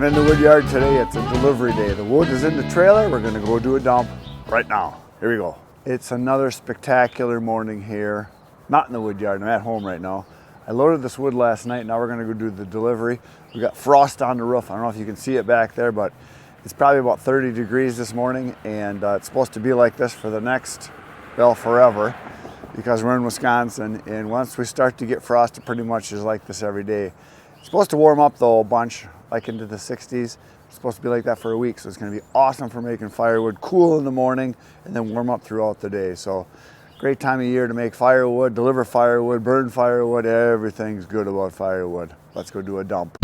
in the Woodyard today. It's a delivery day. The wood is in the trailer. We're gonna go do a dump right now. Here we go. It's another spectacular morning here. Not in the Woodyard, I'm at home right now. I loaded this wood last night. Now we're gonna go do the delivery. We got frost on the roof. I don't know if you can see it back there, but it's probably about 30 degrees this morning, and it's supposed to be like this for the next, well, forever, because we're in Wisconsin, and once we start to get frost, it pretty much is like this every day. It's supposed to warm up though a bunch, like into the 60s. It's supposed to be like that for a week, so it's gonna be awesome for making firewood, cool in the morning, and then warm up throughout the day. So great time of year to make firewood, deliver firewood, burn firewood, everything's good about firewood. Let's go do a dump.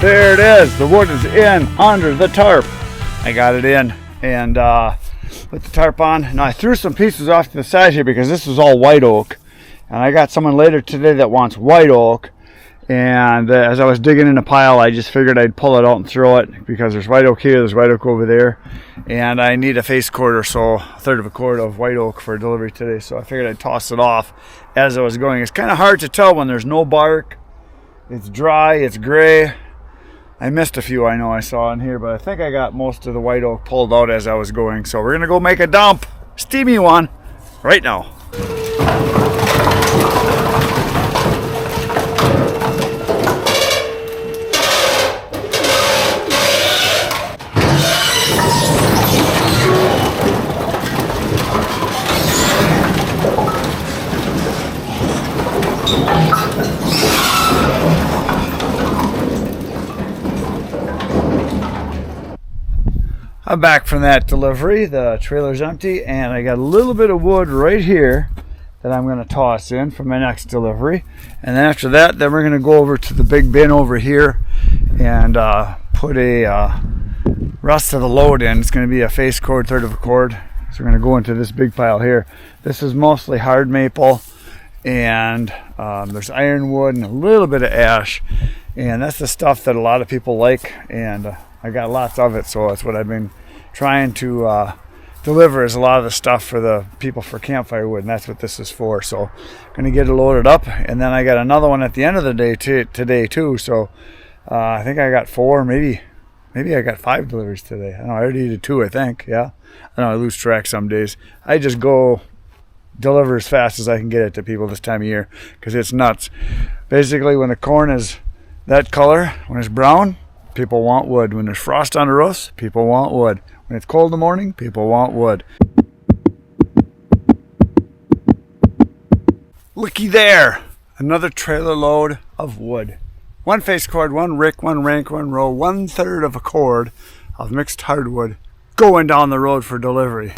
There it is. The wood is in under the tarp. I got it in and put the tarp on. Now I threw some pieces off to the side here because this is all white oak. And I got someone later today that wants white oak. And as I was digging in a pile, I just figured I'd pull it out and throw it because there's white oak here, there's white oak over there. And I need a face cord or so, a third of a cord of white oak for delivery today. So I figured I'd toss it off as I was going. It's kind of hard to tell when there's no bark. It's dry, it's gray. I missed a few I know I saw in here, but I think I got most of the white oak pulled out as I was going. So we're gonna go make a dump, steamy one, right now. I'm back from that delivery. The trailer's empty and I got a little bit of wood right here that I'm going to toss in for my next delivery. And then after that, then we're going to go over to the big bin over here and put a rest of the load in. It's going to be a face cord, third of a cord. So we're going to go into this big pile here. This is mostly hard maple and there's ironwood and a little bit of ash. And that's the stuff that a lot of people like, and I got lots of it, so that's what I've been trying to deliver, is a lot of the stuff for the people for campfire wood, and that's what this is for. So I'm going to get it loaded up, and then I got another one at the end of the day today too. So I think I got 4, maybe I got 5 deliveries today. I don't know, I already did 2, I think. Yeah, I know I lose track some days. I just go deliver as fast as I can get it to people this time of year because it's nuts. Basically, when the corn is that color, when it's brown, people want wood. When there's frost on the roofs, people want wood. When it's cold in the morning, people want wood. Looky there! Another trailer load of wood. 1 face cord, 1 rick, 1 rank, 1 row, 1/3 of a cord of mixed hardwood going down the road for delivery.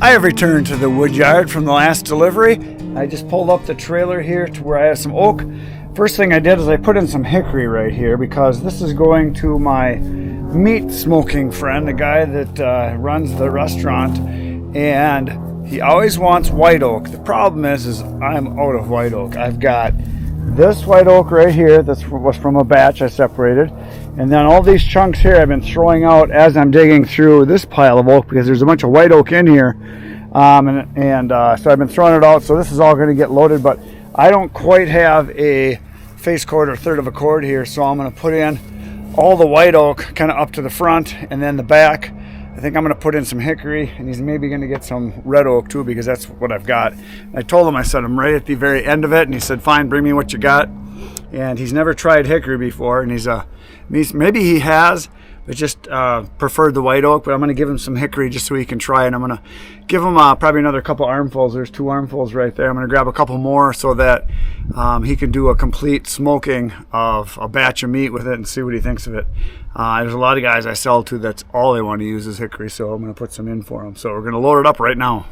I have returned to the Woodyard from the last delivery. I just pulled up the trailer here to where I have some oak. First thing I did is I put in some hickory right here because this is going to my meat smoking friend, the guy that runs the restaurant, and he always wants white oak. The problem is I'm out of white oak. I've got this white oak right here that was from a batch I separated, and then all these chunks here I've been throwing out as I'm digging through this pile of oak because there's a bunch of white oak in here, so I've been throwing it out. So this is all going to get loaded, but I don't quite have a face cord or third of a cord here, so I'm going to put in all the white oak kind of up to the front, and then the back I think I'm going to put in some hickory, and he's maybe going to get some red oak too because that's what I've got. I told him, I said I'm right at the very end of it, and he said fine, bring me what you got. And he's never tried hickory before, and maybe he has, but just preferred the white oak. But I'm going to give him some hickory just so he can try it. I'm going to give him probably another couple armfuls. There's 2 armfuls right there. I'm going to grab a couple more so that he can do a complete smoking of a batch of meat with it and see what he thinks of it. There's a lot of guys I sell to that's all they want to use is hickory, so I'm going to put some in for them. So we're going to load it up right now.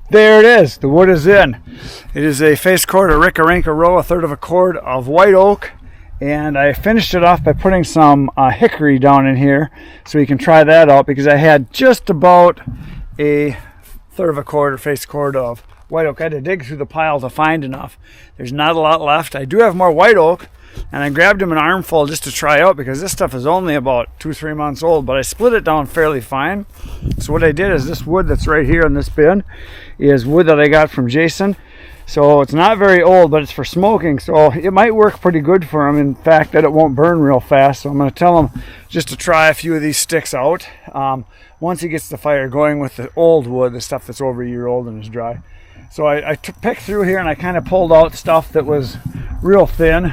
There it is. The wood is in. It is a face cord, a Rickarinka row, 1/3 of a cord of white oak. And I finished it off by putting some hickory down in here so you can try that out, because I had just about a 1/3 of a cord or face cord of white oak. I had to dig through the pile to find enough. There's not a lot left. I do have more white oak, and I grabbed him an armful just to try out because this stuff is only about 2-3 months old, but I split it down fairly fine. So what I did is this wood that's right here in this bin is wood that I got from Jason. So it's not very old, but it's for smoking, so it might work pretty good for him. In fact, that it won't burn real fast. So I'm going to tell him just to try a few of these sticks out once he gets the fire going with the old wood, the stuff that's over a year old and is dry. So I picked through here and I kind of pulled out stuff that was real thin,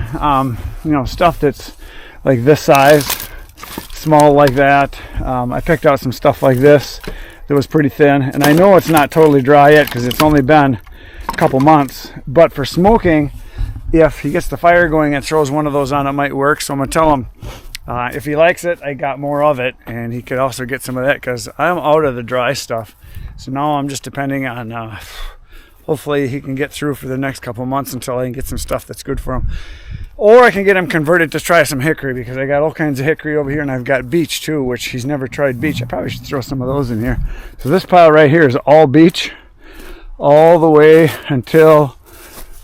you know, stuff that's like this size, small like that. I picked out some stuff like this that was pretty thin, and I know it's not totally dry yet because it's only been a couple months, but for smoking, if he gets the fire going and throws one of those on, it might work. So I'm going to tell him if he likes it, I got more of it, and he could also get some of that because I'm out of the dry stuff. So now I'm just depending on hopefully he can get through for the next couple months until I can get some stuff that's good for him. Or I can get him converted to try some hickory, because I got all kinds of hickory over here, and I've got beech too, which he's never tried beech. I probably should throw some of those in here. So this pile right here is all beech, all the way until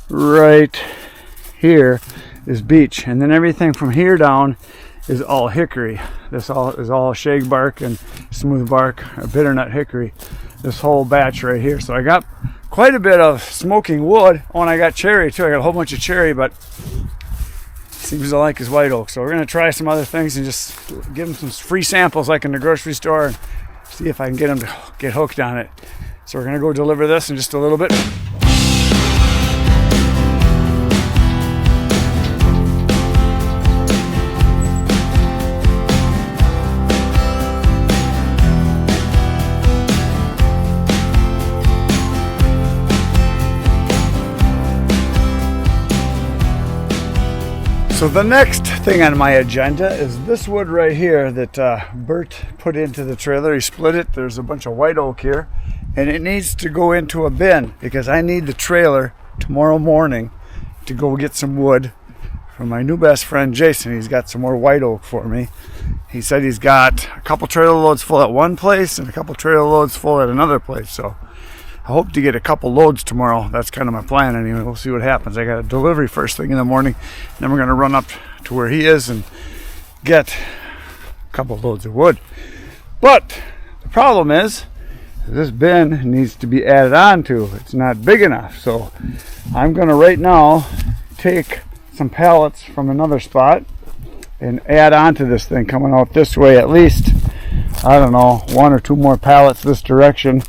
right here is beech, and then everything from here down is all hickory. This all is all shag bark and smooth bark, bitternut hickory, this whole batch right here. So I got quite a bit of smoking wood. Oh, and I got cherry too. I got a whole bunch of cherry, but seems to like his white oak. So we're going to try some other things and just give him some free samples like in the grocery store and see if I can get him to get hooked on it. So we're going to go deliver this in just a little bit. So the next thing on my agenda is this wood right here that Bert put into the trailer. He split it. There's a bunch of white oak here, and it needs to go into a bin because I need the trailer tomorrow morning to go get some wood from my new best friend Jason. He's got some more white oak for me. He said he's got a couple trailer loads full at one place and a couple trailer loads full at another place. So I hope to get a couple loads tomorrow. That's kind of my plan anyway. We'll see what happens. I got a delivery first thing in the morning, and then we're going to run up to where he is and get a couple loads of wood. But the problem is this bin needs to be added on to. It's not big enough. So I'm going to right now take some pallets from another spot and add on to this thing coming out this way, at least, I don't know, 1 or 2 more pallets this direction.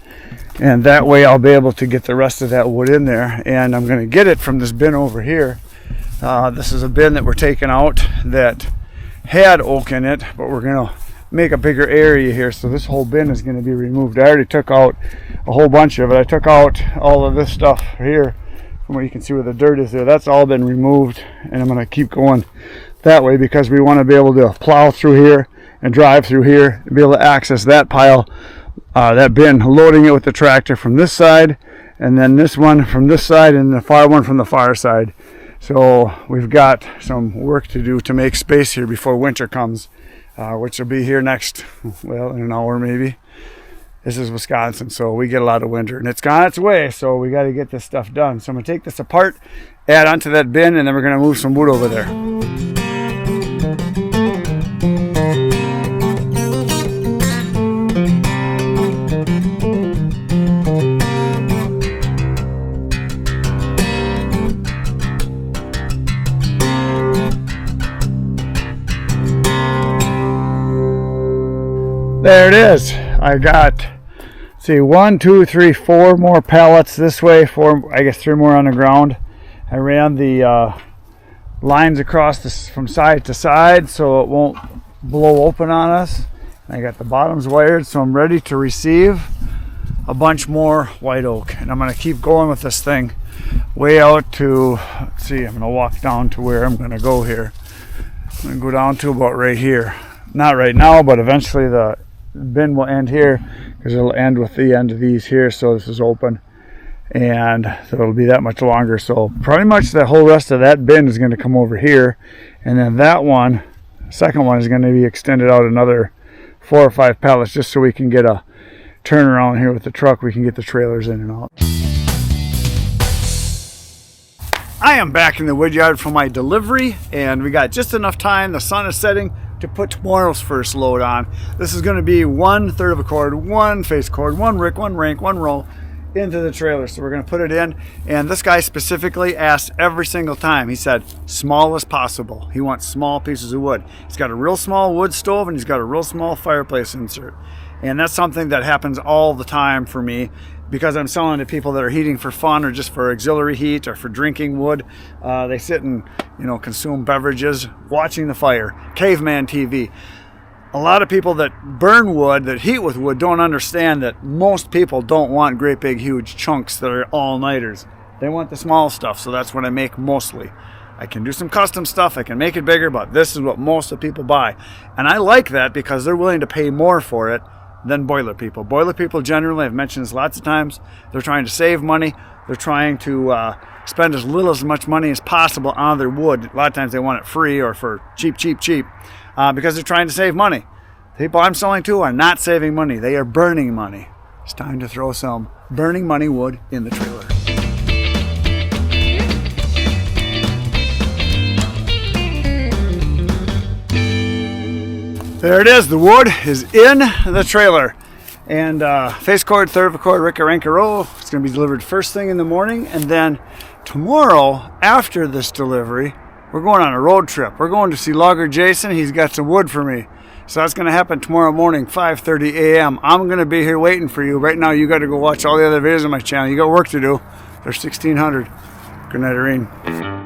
And that way I'll be able to get the rest of that wood in there. And I'm going to get it from this bin over here. This is a bin that we're taking out that had oak in it, but we're going to make a bigger area here. So this whole bin is going to be removed. I already took out a whole bunch of it. I took out all of this stuff here from where you can see where the dirt is there. That's all been removed. And I'm going to keep going that way because we want to be able to plow through here and drive through here and be able to access that pile. That bin, loading it with the tractor from this side, and then this one from this side, and the far one from the far side. So we've got some work to do to make space here before winter comes, which will be here next, well, in an hour maybe. This is Wisconsin, so we get a lot of winter, and it's gone its way, so we got to get this stuff done. So I'm going to take this apart, add onto that bin, and then we're going to move some wood over there. There it is. I got, see, 1, 2, 3, 4 more pallets this way, 4, I guess 3 more on the ground. I ran the lines across from side to side so it won't blow open on us. And I got the bottoms wired, so I'm ready to receive a bunch more white oak. And I'm going to keep going with this thing way out to, let's see, I'm going to walk down to where I'm going to go here. I'm going to go down to about right here. Not right now, but eventually the bin will end here, because it'll end with the end of these here, so this is open, and so it'll be that much longer. So pretty much the whole rest of that bin is going to come over here, and then that one, second one, is going to be extended out another 4 or 5 pallets, just so we can get a turnaround here with the truck. We can get the trailers in and out. I am back in the Woodyard for my delivery, and we got just enough time. The sun is setting to put tomorrow's first load on. This is going to be 1/3 of a cord, 1 face cord, 1 rick, 1 rank, 1 roll into the trailer. So we're going to put it in, and this guy specifically asked every single time. He said small as possible. He wants small pieces of wood. He's got a real small wood stove, and he's got a real small fireplace insert, and that's something that happens all the time for me, because I'm selling to people that are heating for fun or just for auxiliary heat or for drinking wood. They sit and, you know, consume beverages, watching the fire, caveman TV. A lot of people that burn wood, that heat with wood, don't understand that most people don't want great big huge chunks that are all-nighters. They want the small stuff, so that's what I make mostly. I can do some custom stuff, I can make it bigger, but this is what most of the people buy. And I like that because they're willing to pay more for it than boiler people. Boiler people generally, I've mentioned this lots of times, they're trying to save money. They're trying to spend as little as much money as possible on their wood. A lot of times they want it free or for cheap, because they're trying to save money. People I'm selling to are not saving money. They are burning money. It's time to throw some burning money wood in the trailer. There it is. The wood is in the trailer. And face cord, 1/3 of a cord, rick or rank or roll. It's going to be delivered first thing in the morning. And then tomorrow, after this delivery, we're going on a road trip. We're going to see Logger Jason. He's got some wood for me. So that's going to happen tomorrow morning, 5:30 a.m. I'm going to be here waiting for you. Right now, you got to go watch all the other videos on my channel. You got work to do. There's 1,600. Good night, Irene.